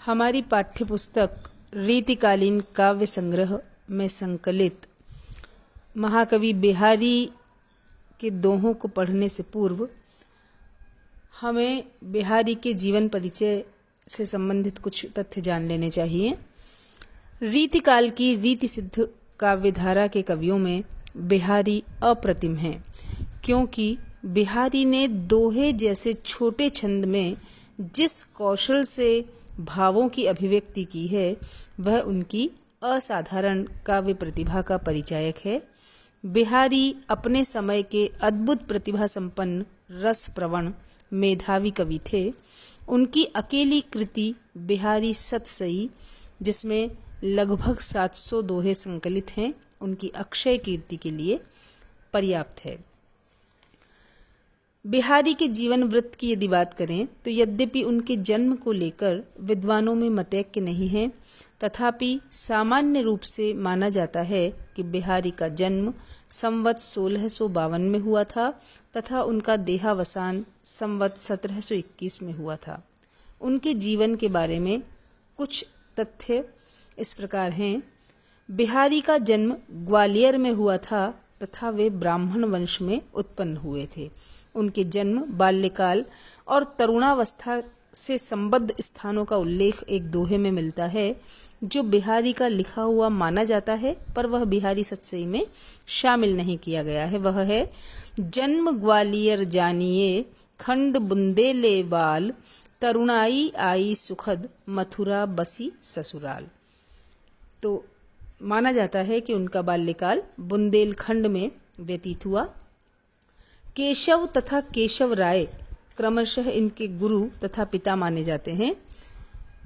हमारी पाठ्यपुस्तक रीतिकालीन काव्य संग्रह में संकलित महाकवि बिहारी के दोहों को पढ़ने से पूर्व हमें बिहारी के जीवन परिचय से संबंधित कुछ तथ्य जान लेने चाहिए। रीतिकाल की रीति सिद्ध काव्यधारा के कवियों में बिहारी अप्रतिम हैं, क्योंकि बिहारी ने दोहे जैसे छोटे छंद में जिस कौशल से भावों की अभिव्यक्ति की है वह उनकी असाधारण काव्य प्रतिभा का परिचायक है। बिहारी अपने समय के अद्भुत प्रतिभा संपन्न रस प्रवण मेधावी कवि थे। उनकी अकेली कृति बिहारी सतसई, जिसमें लगभग 700 दोहे संकलित हैं, उनकी अक्षय कीर्ति के लिए पर्याप्त है। बिहारी के जीवन वृत्त की यदि बात करें तो यद्यपि उनके जन्म को लेकर विद्वानों में मतैक्य नहीं है, तथापि सामान्य रूप से माना जाता है कि बिहारी का जन्म संवत 1652 में हुआ था तथा उनका देहावसान संवत 1721 में हुआ था। उनके जीवन के बारे में कुछ तथ्य इस प्रकार हैं। बिहारी का जन्म ग्वालियर में हुआ था तथा वे ब्राह्मण वंश में उत्पन्न हुए थे। उनके जन्म, बाल्यकाल और तरुणावस्था से संबद्ध स्थानों का उल्लेख एक दोहे में मिलता है, जो बिहारी का लिखा हुआ माना जाता है, पर वह बिहारी सतसई में शामिल नहीं किया गया है। वह है, जन्म ग्वालियर जानिए खंड बुंदेले बाल, तरुणाई आई सुखद मथुरा बसी ससुराल। तो माना जाता है कि उनका बाल्यकाल बुंदेलखंड में व्यतीत हुआ। केशव तथा केशव राय क्रमशः इनके गुरु तथा पिता माने जाते हैं।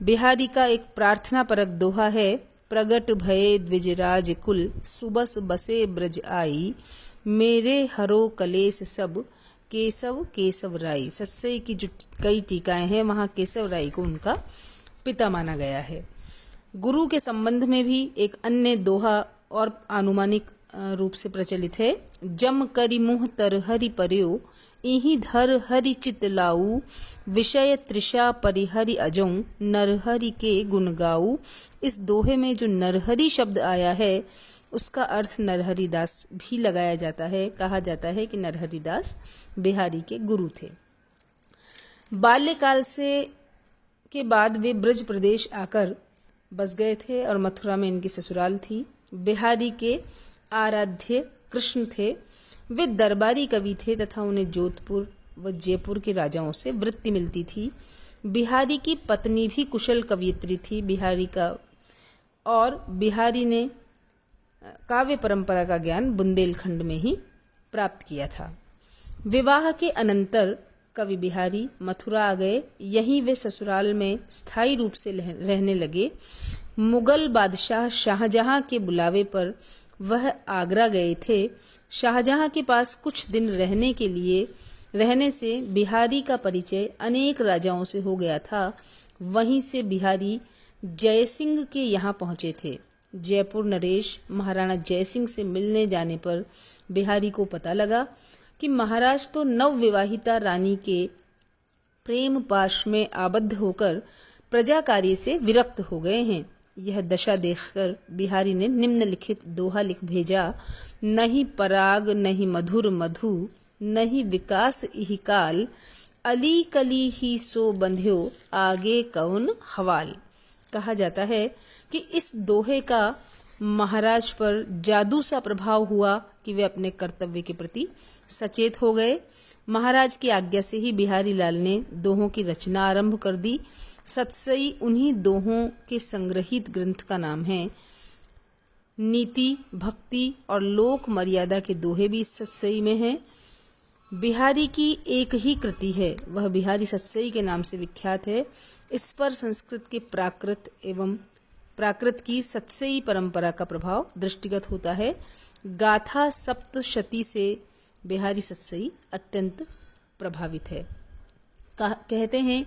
बिहारी का एक प्रार्थना परक दोहा है, प्रगट भये द्विजराज कुल, सुबस बसे ब्रज आई, मेरे हरो कलेस सब, केशव केशव राय। सतसई की जो कई टीकाएं हैं वहां केशव राय को उनका पिता माना गया है। गुरु के संबंध में भी एक अन्य दोहा और आनुमानिक रूप से प्रचलित है, जम करि मुँह तर हरि पर्यो, इहि धर हरि चित लाऊ, विषय तृषा परिहरि अजौं, नरहरि के गुण गाऊ। इस दोहे में जो नरहरि शब्द आया है उसका अर्थ नरहरि दास भी लगाया जाता है। कहा जाता है कि नरहरि दास बिहारी के गुरु थे। बाल्यकाल से के बाद वे ब्रज प्रदेश आकर बस गए थे और मथुरा में इनकी ससुराल थी। बिहारी के आराध्य कृष्ण थे। वे दरबारी कवि थे तथा उन्हें जोधपुर व जयपुर के राजाओं से वृत्ति मिलती थी। बिहारी की पत्नी भी कुशल कवयित्री थी। बिहारी ने काव्य परंपरा का ज्ञान बुंदेलखंड में ही प्राप्त किया था। विवाह के अनंतर कवि बिहारी मथुरा आ गए। यहीं वे ससुराल में स्थायी रूप से रहने लगे। मुगल बादशाह शाहजहां के बुलावे पर वह आगरा गए थे। शाहजहां के पास कुछ दिन रहने से बिहारी का परिचय अनेक राजाओं से हो गया था। वहीं से बिहारी जयसिंह के यहाँ पहुंचे थे। जयपुर नरेश महाराणा जयसिंह से मिलने जाने पर बिहारी को पता लगा कि महाराज तो नवविवाहिता रानी के प्रेम पाश में आबद्ध होकर प्रजा कार्य से विरक्त हो गए हैं। यह दशा देखकर बिहारी ने निम्नलिखित दोहा लिख भेजा, नहीं पराग नहीं मधुर मधु, नहीं विकास इहि काल, अली कली ही सो बंध्यो, आगे कौन हवाल। कहा जाता है कि इस दोहे का महाराज पर जादू सा प्रभाव हुआ कि वे अपने कर्तव्य के प्रति सचेत हो गए। महाराज की आज्ञा से ही बिहारी लाल ने दोहों की रचना आरंभ कर दी। सतसई उन्हीं दोहों के संग्रहित ग्रंथ का नाम है। नीति, भक्ति और लोक मर्यादा के दोहे भी सतसई में हैं। बिहारी की एक ही कृति है, वह बिहारी सतसई के नाम से विख्यात है। इस पर संस्कृत के प्राकृत की सतसई परंपरा का प्रभाव दृष्टिगत होता है। गाथा सप्तशती से बिहारी सतसई अत्यंत प्रभावित है। कहते हैं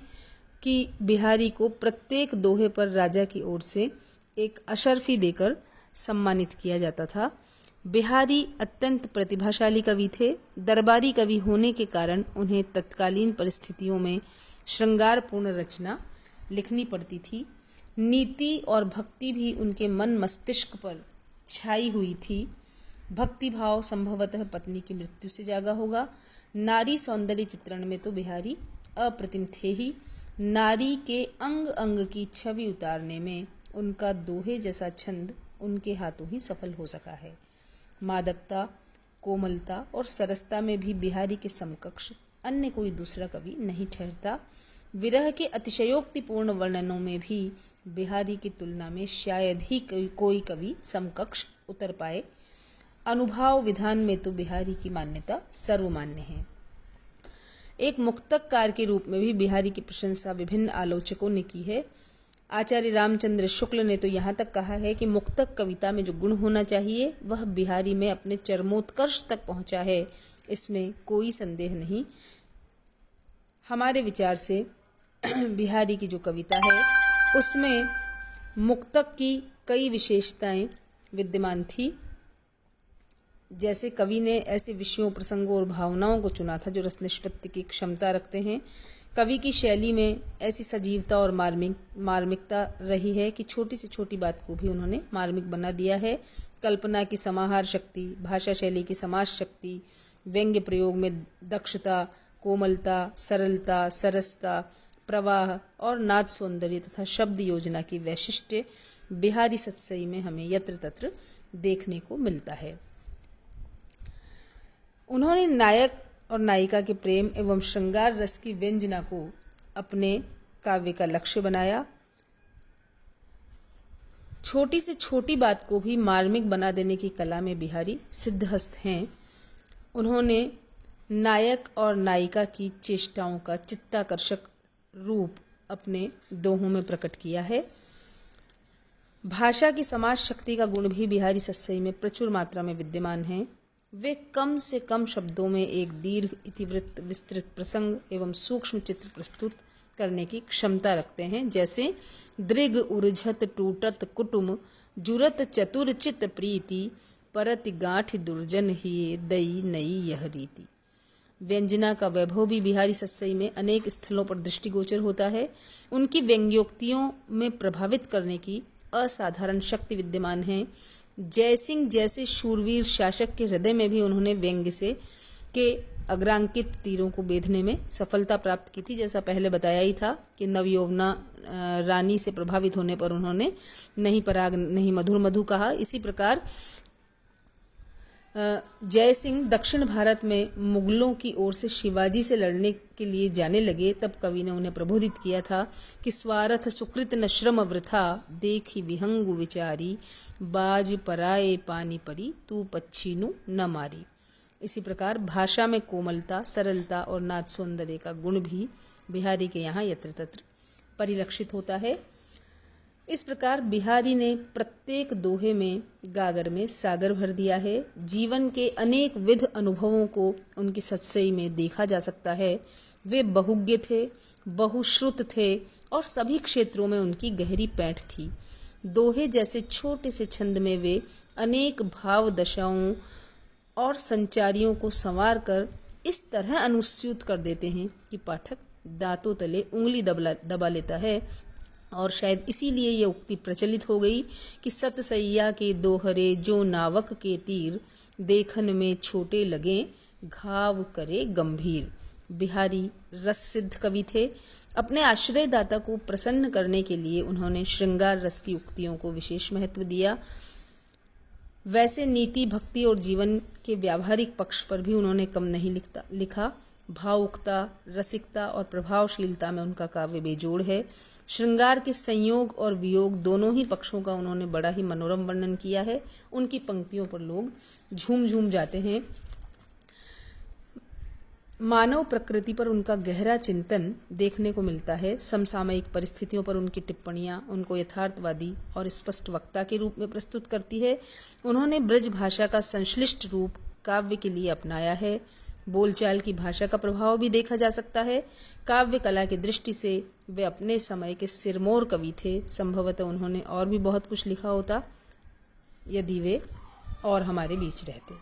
कि बिहारी को प्रत्येक दोहे पर राजा की ओर से एक अशर्फी देकर सम्मानित किया जाता था। बिहारी अत्यंत प्रतिभाशाली कवि थे। दरबारी कवि होने के कारण उन्हें तत्कालीन परिस्थितियों में श्रृंगारपूर्ण रचना लिखनी पड़ती थी। नीति और भक्ति भी उनके मन मस्तिष्क पर छाई हुई थी। भक्ति भाव संभवतः पत्नी की मृत्यु से जागा होगा। नारी सौंदर्य चित्रण में तो बिहारी अप्रतिम थे ही। नारी के अंग अंग की छवि उतारने में उनका दोहे जैसा छंद उनके हाथों ही सफल हो सका है। मादकता, कोमलता और सरसता में भी बिहारी के समकक्ष अन्य कोई दूसरा कवि नहीं ठहरता। विरह के अतिशयोक्तिपूर्ण वर्णनों में भी बिहारी की तुलना में शायद ही कोई कवि समकक्ष उतर पाए। अनुभाव विधान में तो बिहारी की मान्यता सर्वमान्य है। एक मुक्तककार के रूप में भी बिहारी की प्रशंसा विभिन्न आलोचकों ने की है। आचार्य रामचंद्र शुक्ल ने तो यहाँ तक कहा है कि मुक्तक कविता में जो गुण होना चाहिए वह बिहारी में अपने चरमोत्कर्ष तक पहुँचा है, इसमें कोई संदेह नहीं। हमारे विचार से बिहारी की जो कविता है उसमें मुक्तक की कई विशेषताएं विद्यमान थी। जैसे कवि ने ऐसे विषयों, प्रसंगों और भावनाओं को चुना था जो रस निष्पत्ति की क्षमता रखते हैं। कवि की शैली में ऐसी सजीवता और मार्मिकता रही है कि छोटी से छोटी बात को भी उन्होंने मार्मिक बना दिया है। कल्पना की समाहार शक्ति, भाषा शैली की समास शक्ति, व्यंग्य प्रयोग में दक्षता, कोमलता, सरलता, सरसता, प्रवाह और नाद सौंदर्य तथा शब्द योजना की वैशिष्ट्य बिहारी सत्सई में हमें यत्र तत्र देखने को मिलता है। उन्होंने नायक और नायिका के प्रेम एवं श्रृंगार रस की व्यंजना को अपने काव्य का लक्ष्य बनाया। छोटी से छोटी बात को भी मार्मिक बना देने की कला में बिहारी सिद्धहस्त हैं। उन्होंने नायक और नायिका की चेष्टाओं का चित्ताकर्षक रूप अपने दोहों में प्रकट किया है। भाषा की समाज शक्ति का गुण भी बिहारी सत्सई में प्रचुर मात्रा में विद्यमान है। वे कम से कम शब्दों में एक दीर्घ इतिवृत्त, विस्तृत प्रसंग एवं सूक्ष्म चित्र प्रस्तुत करने की क्षमता रखते हैं। जैसे दृग उर्झत टूटत कुटुम जुरत चतुर चित प्रीति परति गांठ दुर्जन ही दई नई यह रीति। व्यंजना का वैभव भी बिहारी सत्सई में अनेक स्थलों पर दृष्टिगोचर होता है। उनकी व्यंग्योक्तियों में प्रभावित करने की असाधारण शक्ति विद्यमान है। जयसिंह जैसे शूरवीर शासक के हृदय में भी उन्होंने व्यंग्य से के अग्रांकित तीरों को बेधने में सफलता प्राप्त की थी। जैसा पहले बताया ही था कि नवयौवना रानी से प्रभावित होने पर उन्होंने नहीं पराग नहीं मधुर मधु कहा। इसी प्रकार जयसिंह दक्षिण भारत में मुगलों की ओर से शिवाजी से लड़ने के लिए जाने लगे, तब कवि ने उन्हें प्रबोधित किया था कि स्वार्थ सुकृत न श्रम वृथा देखी विहंगु विचारी बाज पराए पानी परी तू पच्छीनु न मारी। इसी प्रकार भाषा में कोमलता, सरलता और नाद सौंदर्य का गुण भी बिहारी के यहाँ यत्र तत्र परिलक्षित होता है। इस प्रकार बिहारी ने प्रत्येक दोहे में गागर में सागर भर दिया है। जीवन के अनेक विध अनुभवों को उनकी सत्सई में देखा जा सकता है। वे बहुज्ञ थे, बहुश्रुत थे और सभी क्षेत्रों में उनकी गहरी पैठ थी। दोहे जैसे छोटे से छंद में वे अनेक भाव दशाओं और संचारियों को संवार कर इस तरह अनुस्यूत कर देते हैं कि पाठक दांतों तले उंगली दबा लेता है। और शायद इसीलिए यह उक्ति प्रचलित हो गई कि सतसैया के दोहरे जो नावक के तीर देखन में छोटे लगे घाव करे गंभीर। बिहारी रस सिद्ध कवि थे। अपने आश्रयदाता को प्रसन्न करने के लिए उन्होंने श्रृंगार रस की उक्तियों को विशेष महत्व दिया। वैसे नीति, भक्ति और जीवन के व्यावहारिक पक्ष पर भी उन्होंने कम नहीं लिखा। भावुकता, रसिकता और प्रभावशीलता में उनका काव्य बेजोड़ है। श्रृंगार के संयोग और वियोग दोनों ही पक्षों का उन्होंने बड़ा ही मनोरम वर्णन किया है। उनकी पंक्तियों पर लोग झूम झूम जाते हैं। मानव प्रकृति पर उनका गहरा चिंतन देखने को मिलता है। समसामयिक परिस्थितियों पर उनकी टिप्पणियां उनको यथार्थवादी और स्पष्ट वक्ता के रूप में प्रस्तुत करती है। उन्होंने ब्रज भाषा का संश्लिष्ट रूप काव्य के लिए अपनाया है। बोलचाल की भाषा का प्रभाव भी देखा जा सकता है। काव्य कला की दृष्टि से वे अपने समय के सिरमौर कवि थे। संभवतः उन्होंने और भी बहुत कुछ लिखा होता यदि वे और हमारे बीच रहते।